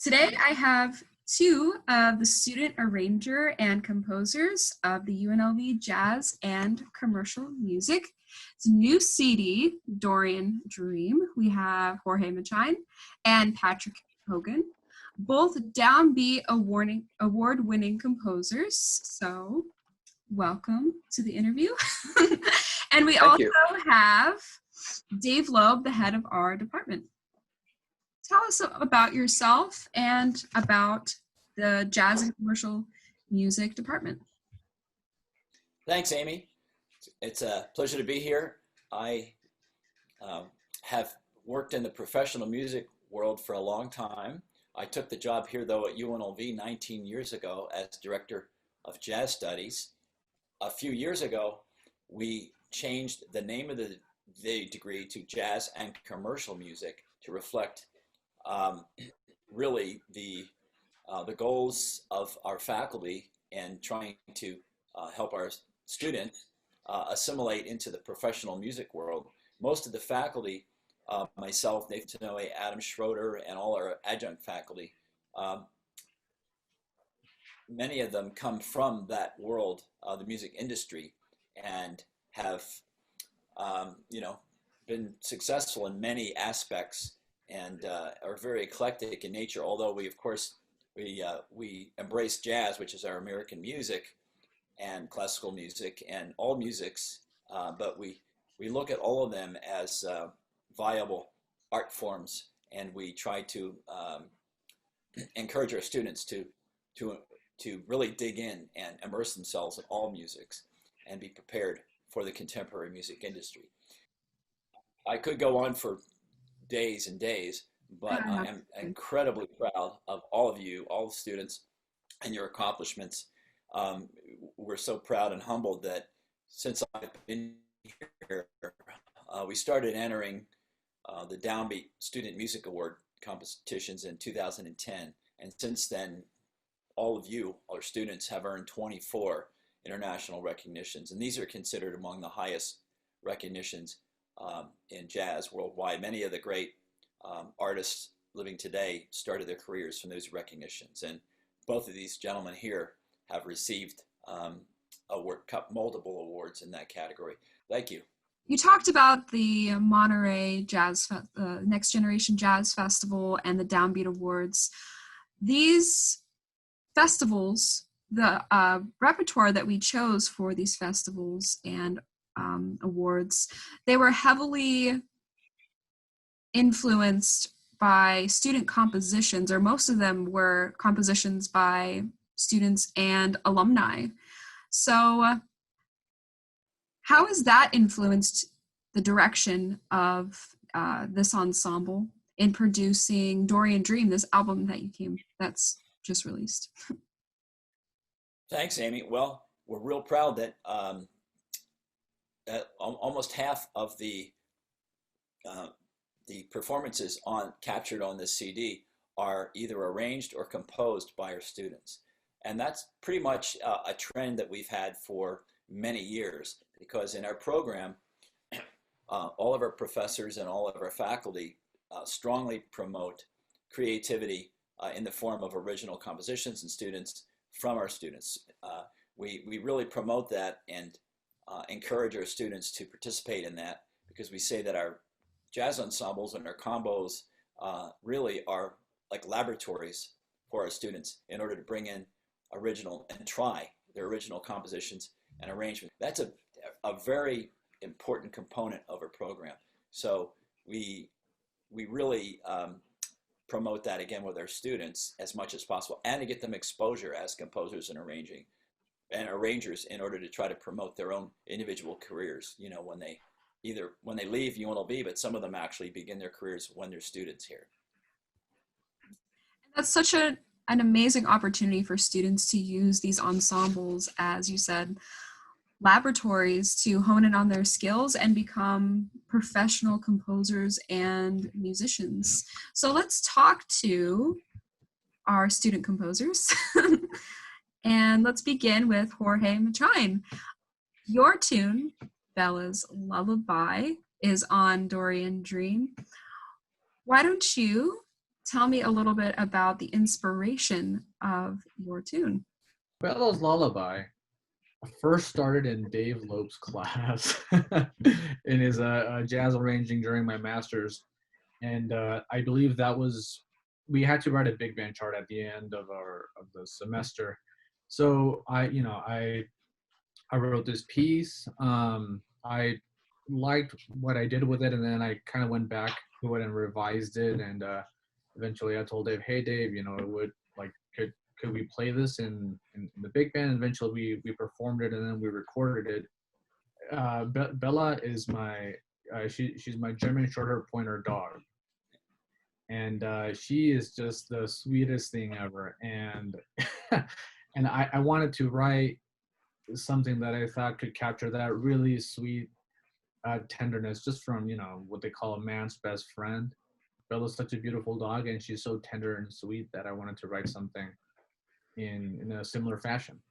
Today I have two of the student arranger and composers of the UNLV Jazz and Commercial Music. It's a new CD, Dorian Dream. We have Jorge Machain and Patrick Hogan, both downbeat award-winning composers. So welcome to the interview. And we also have Dave Loeb, the head of our department. Tell us about yourself and about the Jazz and Commercial Music department. Thanks, Amy. It's a pleasure to be here. I have worked in the professional music world for a long time. I took the job here, though, at UNLV 19 years ago as Director of Jazz Studies. A few years ago, we changed the name of the degree to Jazz and Commercial Music to reflect really the goals of our faculty and trying to help our students assimilate into the professional music world. Most of the faculty, myself, Dave Loeb, Adam Schroeder, and all our adjunct faculty, many of them come from that world, the music industry, and have been successful in many aspects and are very eclectic in nature, although we, of course, we embrace jazz, which is our American music, and classical music, and all musics, but we look at all of them as viable art forms, and we try to encourage our students to really dig in and immerse themselves in all musics and be prepared for the contemporary music industry. I could go on for days and days, but I am incredibly proud of all of you, all the students, and your accomplishments. We're so proud and humbled that since I've been here, we started entering the Downbeat Student Music Award competitions in 2010, and since then, all of you, our students, have earned 24 international recognitions, and these are considered among the highest recognitions in jazz worldwide. Many of the great artists living today started their careers from those recognitions, and both of these gentlemen here have received multiple awards in that category. Thank you. You talked about the Monterey Next Generation Jazz Festival and the Downbeat Awards. These festivals, the repertoire that we chose for these festivals and awards, they were heavily influenced by student compositions, or most of them were compositions by students and alumni. So how has that influenced the direction of this ensemble in producing Dorian Dream, this album that's just released? Thanks, Amy. Well, we're real proud that almost half of the performances captured on this CD are either arranged or composed by our students. And that's pretty much a trend that we've had for many years, because in our program, all of our professors and all of our faculty strongly promote creativity in the form of original compositions and students from our students. We really promote that and encourage our students to participate in that, because we say that our jazz ensembles and our combos really are like laboratories for our students in order to bring in original and try their original compositions and arrangement. That's a very important component of our program. So we really promote that again with our students as much as possible, and to get them exposure as composers and arrangers in order to try to promote their own individual careers, when they leave UNLV, but some of them actually begin their careers when they're students here. That's such an amazing opportunity for students to use these ensembles, as you said, laboratories to hone in on their skills and become professional composers and musicians. So let's talk to our student composers. And let's begin with Jorge Machain. Your tune, Bella's Lullaby, is on Dorian Dream. Why don't you tell me a little bit about the inspiration of your tune. Bella's Lullaby first started in Dave Loeb's class in his jazz arranging during my master's. And I believe we had to write a big band chart at the end of the semester. So I wrote this piece. I liked what I did with it, and then I kind of went back to it and revised it. And eventually, I told Dave, "Hey, Dave, it would like could we play this in the big band?" And eventually, we performed it, and then we recorded it. Bella is she's my German Shorthair Pointer dog, and she is just the sweetest thing ever. And and I wanted to write something that I thought could capture that really sweet tenderness, just from what they call a man's best friend. Bella's such a beautiful dog, and she's so tender and sweet that I wanted to write something in a similar fashion.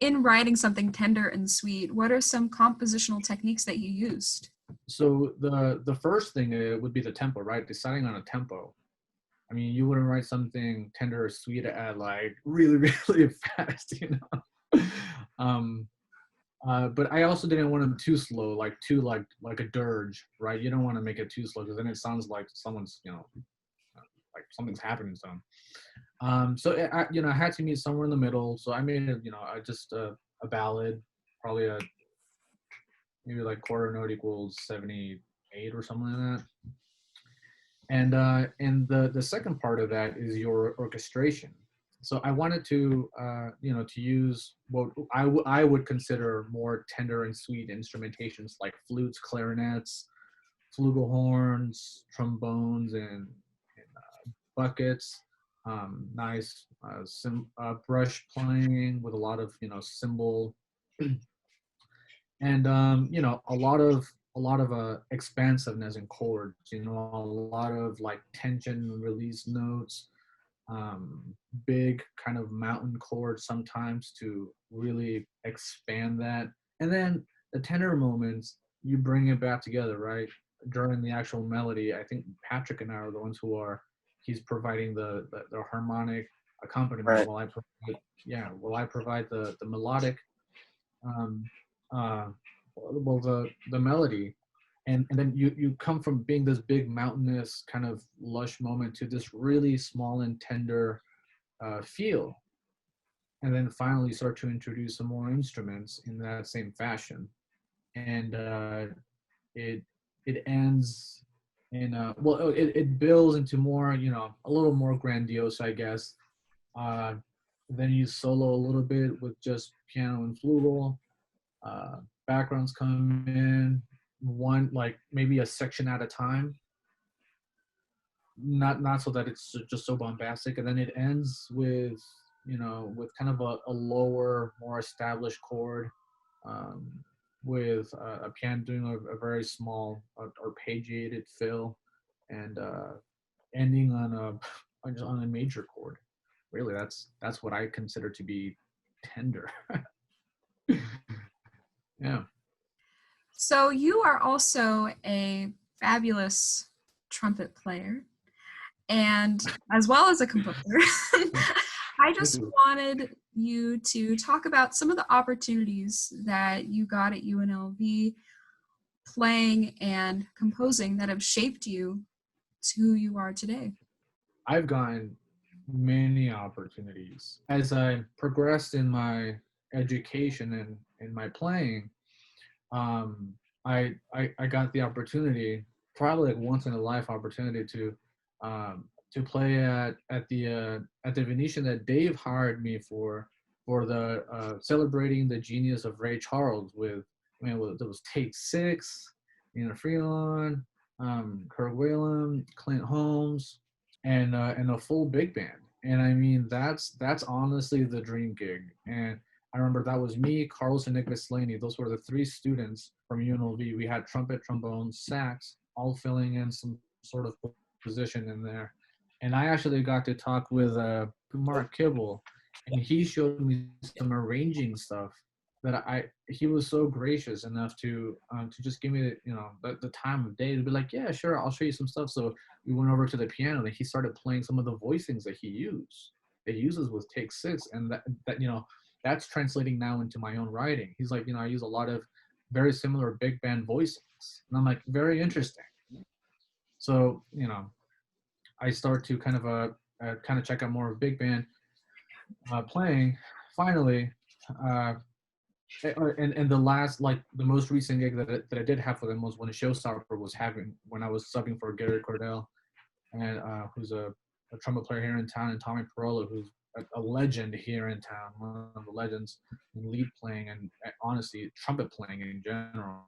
In writing something tender and sweet, what are some compositional techniques that you used? So the first thing would be the tempo, right? Deciding on a tempo. I mean, you wouldn't write something tender or sweet at like really, really fast, But I also didn't want them too slow, like a dirge, right? You don't want to make it too slow because then it sounds like someone's, like something's happening to them. So I had to meet somewhere in the middle. So I made it, just a ballad, probably maybe like quarter note equals 78 or something like that. And the second part of that is your orchestration. So I wanted to to use what I would consider more tender and sweet instrumentations like flutes, clarinets, flugelhorns, trombones, and buckets. Nice brush playing with a lot of cymbal, and a lot of expansiveness in chords. A lot of like tension release notes. Big kind of mountain chords sometimes to really expand that. And then the tender moments, you bring it back together, right? During the actual melody, I think Patrick and I are the ones he's providing the harmonic accompaniment, Right. while I provide the melodic, the melody. And then you come from being this big mountainous kind of lush moment to this really small and tender feel. And then finally you start to introduce some more instruments in that same fashion. And it ends in, it builds into more, a little more grandiose, I guess. Then you solo a little bit with just piano and flugel. Backgrounds come in, one like maybe a section at a time, not so that it's just so bombastic, and then it ends with with kind of a lower, more established chord, with a piano doing a very small arpeggiated fill, and ending on a major chord. Really, that's what I consider to be tender. Yeah. So you are also a fabulous trumpet player, and as well as a composer. I just wanted you to talk about some of the opportunities that you got at UNLV playing and composing that have shaped you to who you are today. I've gotten many opportunities as I progressed in my education and in my playing. I got the opportunity, probably like once in a life opportunity, to play at the Venetian that Dave hired me for the celebrating the genius of Ray Charles with, there was Take Six, Nina Freelon, Kirk Whalum, Clint Holmes, and a full big band. And I mean, that's honestly the dream gig. And I remember that was me, Carlos, and Nick Vislaney. Those were the three students from UNLV. We had trumpet, trombone, sax, all filling in some sort of position in there. And I actually got to talk with Mark Kibble, and he showed me some arranging stuff he was so gracious enough to just give me the time of day to be like, yeah, sure, I'll show you some stuff. So we went over to the piano and he started playing some of the voicings that he uses with Take Six, and that's translating now into my own writing. He's like, I use a lot of very similar big band voicings, and I'm like, very interesting. So I start to kind of check out more of big band playing. Finally, and the most recent gig that I did have for them was when a showstopper was when I was subbing for Gary Cordell, and who's a trumpet player here in town, and Tommy Parola, who's a legend here in town, one of the legends in lead playing and honestly trumpet playing in general.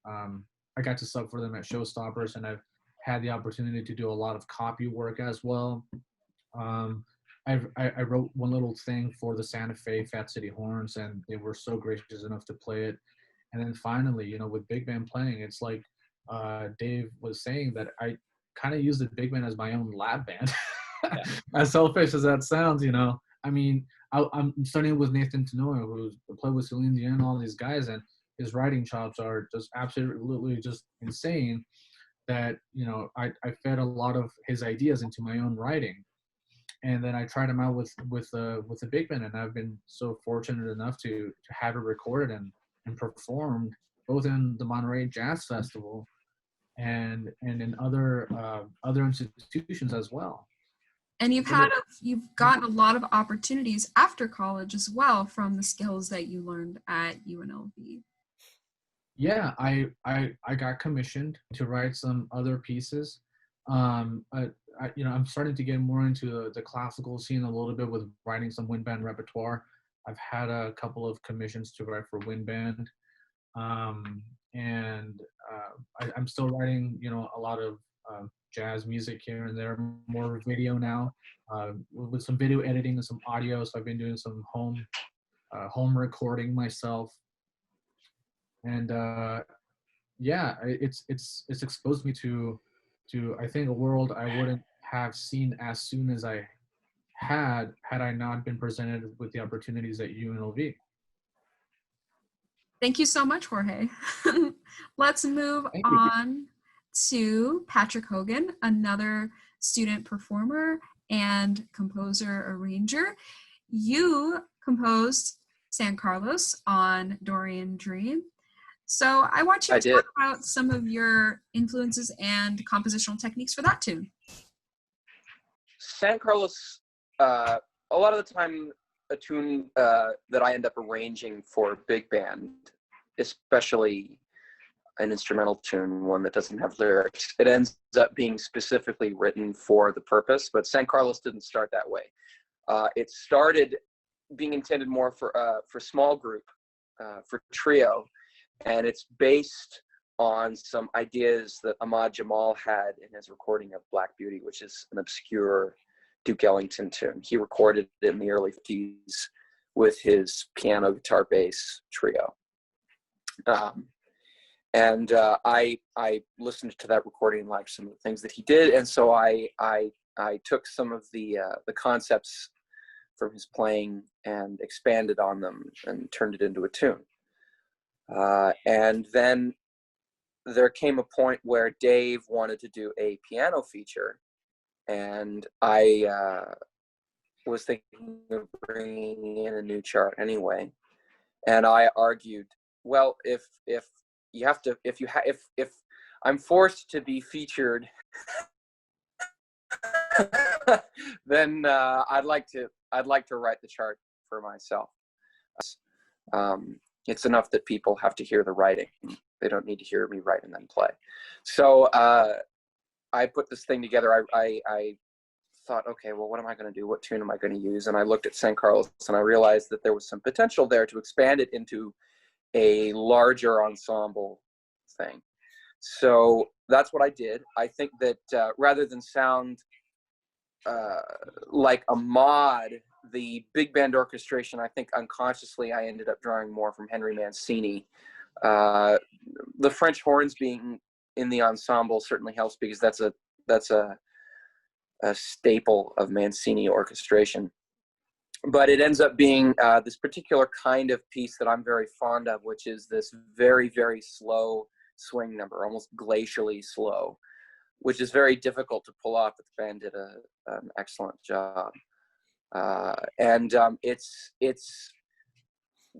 I got to sub for them at showstoppers, and I've had the opportunity to do a lot of copy work as well. I wrote one little thing for the Santa Fe Fat City Horns, and they were so gracious enough to play it. And then finally, with big band playing, it's like Dave was saying, that I kind of use the big band as my own lab band. Yeah. As selfish as that sounds, I mean, I'm studying with Nathan Tanoa, who's played with Celine Dion and all these guys, and his writing chops are just absolutely just insane. That I fed a lot of his ideas into my own writing, and then I tried them out with the big band, and I've been so fortunate enough to have it recorded and performed both in the Monterey Jazz Festival and in other institutions as well. And you've gotten a lot of opportunities after college as well from the skills that you learned at UNLV. Yeah, I got commissioned to write some other pieces. I'm starting to get more into the classical scene a little bit with writing some wind band repertoire. I've had a couple of commissions to write for wind band, and I'm still writing, a lot of jazz music here and there, more video now, with some video editing and some audio. So I've been doing some home recording myself, and it's exposed me to I think a world I wouldn't have seen as soon as I had I not been presented with the opportunities at UNLV. Thank you so much, Jorge. Let's move on to Patrick Hogan, another student performer and composer arranger. You composed San Carlos on Dorian Dream. So I want you to talk about some of your influences and compositional techniques for that tune. San Carlos, a lot of the time, a tune that I end up arranging for big band, especially an instrumental tune, one that doesn't have lyrics, it ends up being specifically written for the purpose. But San Carlos didn't start that way. It started being intended more for small group, for trio, and it's based on some ideas that Ahmad Jamal had in his recording of Black Beauty, which is an obscure Duke Ellington tune. He recorded it in the early 50s with his piano, guitar, bass trio. I listened to that recording and liked some of the things that he did, and so I took some of the concepts from his playing and expanded on them and turned it into a tune. And then there came a point where Dave wanted to do a piano feature, and I was thinking of bringing in a new chart anyway. And I argued, well, if I'm forced to be featured, then I'd like to write the chart for myself. It's enough that people have to hear the writing. They don't need to hear me write and then play. So I put this thing together. I thought, okay, well, what am I going to do? What tune am I going to use? And I looked at San Carlos, and I realized that there was some potential there to expand it into a larger ensemble thing. So that's what I did. I think that rather than sound like a mod, the big band orchestration, I think unconsciously I ended up drawing more from Henry Mancini. The French horns being in the ensemble certainly helps, because that's a staple of Mancini orchestration. but it ends up being this particular kind of piece that I'm very fond of, which is this very, very slow swing number, almost glacially slow, which is very difficult to pull off, but the band did an excellent job. It's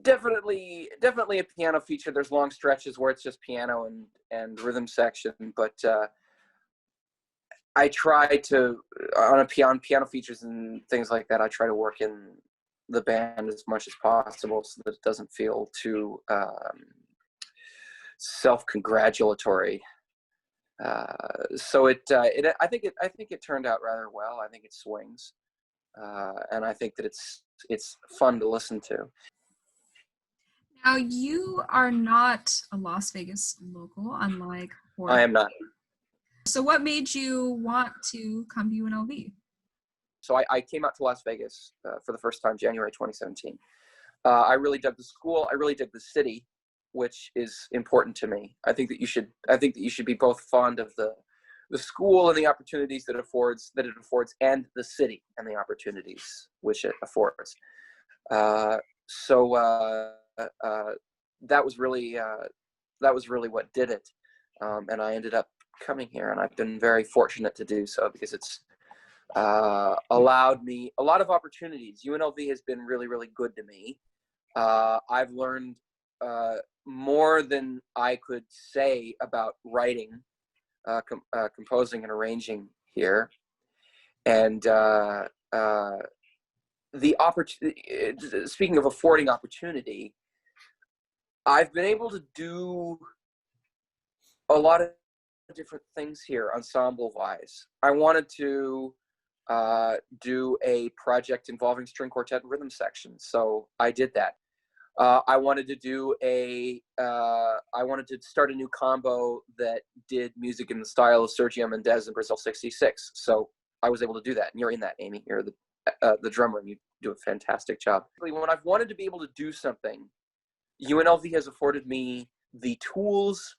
definitely a piano feature. There's long stretches where it's just piano and rhythm section, but I try to, on piano features and things like that, I try to work in the band as much as possible so that it doesn't feel too self-congratulatory. So I think it turned out rather well. I think it swings, and I think that it's fun to listen to. Now, you are not a Las Vegas local, unlike Jorge. I am not. So what made you want to come to UNLV? So I came out to Las Vegas for the first time January 2017. I really dug the school. I really dug the city, which is important to me. I think that you should be both fond of the school and the opportunities that it affords, and the city and the opportunities which it affords. So that was really what did it, and I ended up coming here, and I've been very fortunate to do so because it's allowed me a lot of opportunities. UNLV has been really, really good to me. I've learned more than I could say about writing, composing, and arranging here, and the opportunity. Speaking of affording opportunity, I've been able to do a lot of different things here, ensemble-wise. I wanted to do a project involving string quartet and rhythm section, so I did that. I wanted to start a new combo that did music in the style of Sergio Mendes and Brazil 66. So I was able to do that. And you're in that, Amy. You're the drummer, and you do a fantastic job. When I've wanted to be able to do something, UNLV has afforded me the tools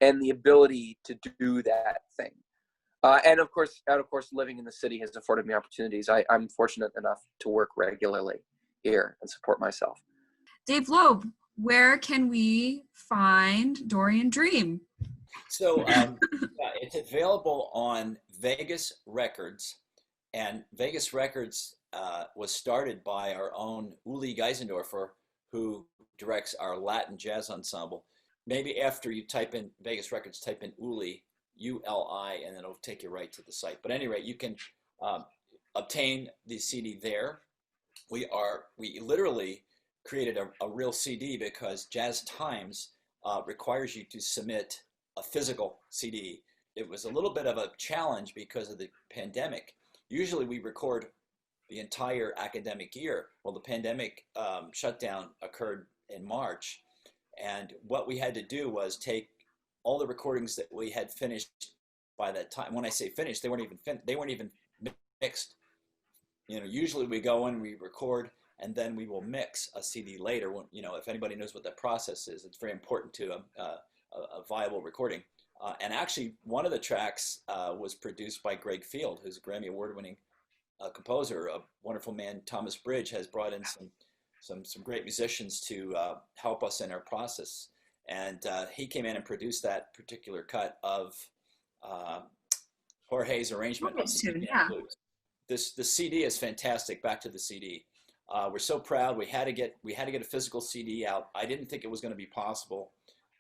and the ability to do that thing. And of course, living in the city has afforded me opportunities. I'm fortunate enough to work regularly here and support myself. Dave Loeb, where can we find Dorian Dream? So it's available on Vegas Records, and Vegas Records was started by our own Uli Geisendorfer, who directs our Latin Jazz Ensemble. Maybe after you type in Vegas Records, type in Uli, U-L-I, and then it'll take you right to the site. But anyway, you can obtain the CD there. We literally created a real CD because Jazz Times requires you to submit a physical CD. It was a little bit of a challenge because of the pandemic. Usually we record the entire academic year. Well, the pandemic shutdown occurred in March, and what we had to do was take all the recordings that we had finished by that time. When I say finished, they weren't even mixed. Usually we go in, we record, and then we will mix a CD later. When, if anybody knows what that process is, it's very important to a viable recording. And actually, one of the tracks was produced by Greg Field, who's a Grammy Award-winning composer. A wonderful man, Thomas Bridge, has brought in some great musicians to help us in our process. And he came in and produced that particular cut of Jorge's arrangement. Yeah. The CD is fantastic. Back to the CD. We're so proud. We had to get a physical CD out. I didn't think it was going to be possible.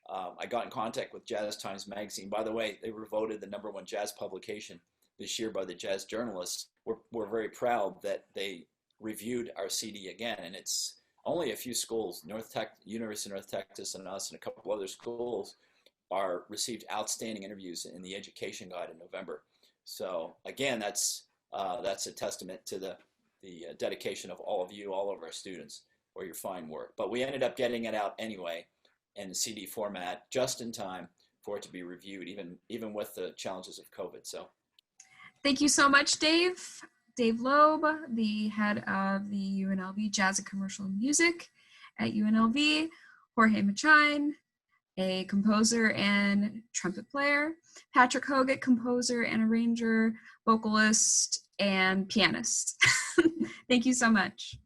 I got in contact with Jazz Times magazine. By the way, they were voted the =1 jazz publication this year by the Jazz Journalists. We're very proud that they reviewed our CD again, and it's only a few schools, University of North Texas and us and a couple other schools, received outstanding interviews in the Education Guide in November. So again, that's a testament to the dedication of all of you, all of our students, for your fine work. But we ended up getting it out anyway in the CD format just in time for it to be reviewed, even with the challenges of COVID. So thank you so much, Dave. Dave Loeb, the head of the UNLV Jazz and Commercial Music at UNLV. Jorge Machain, a composer and trumpet player. Patrick Hogan, composer and arranger, vocalist, and pianist. Thank you so much.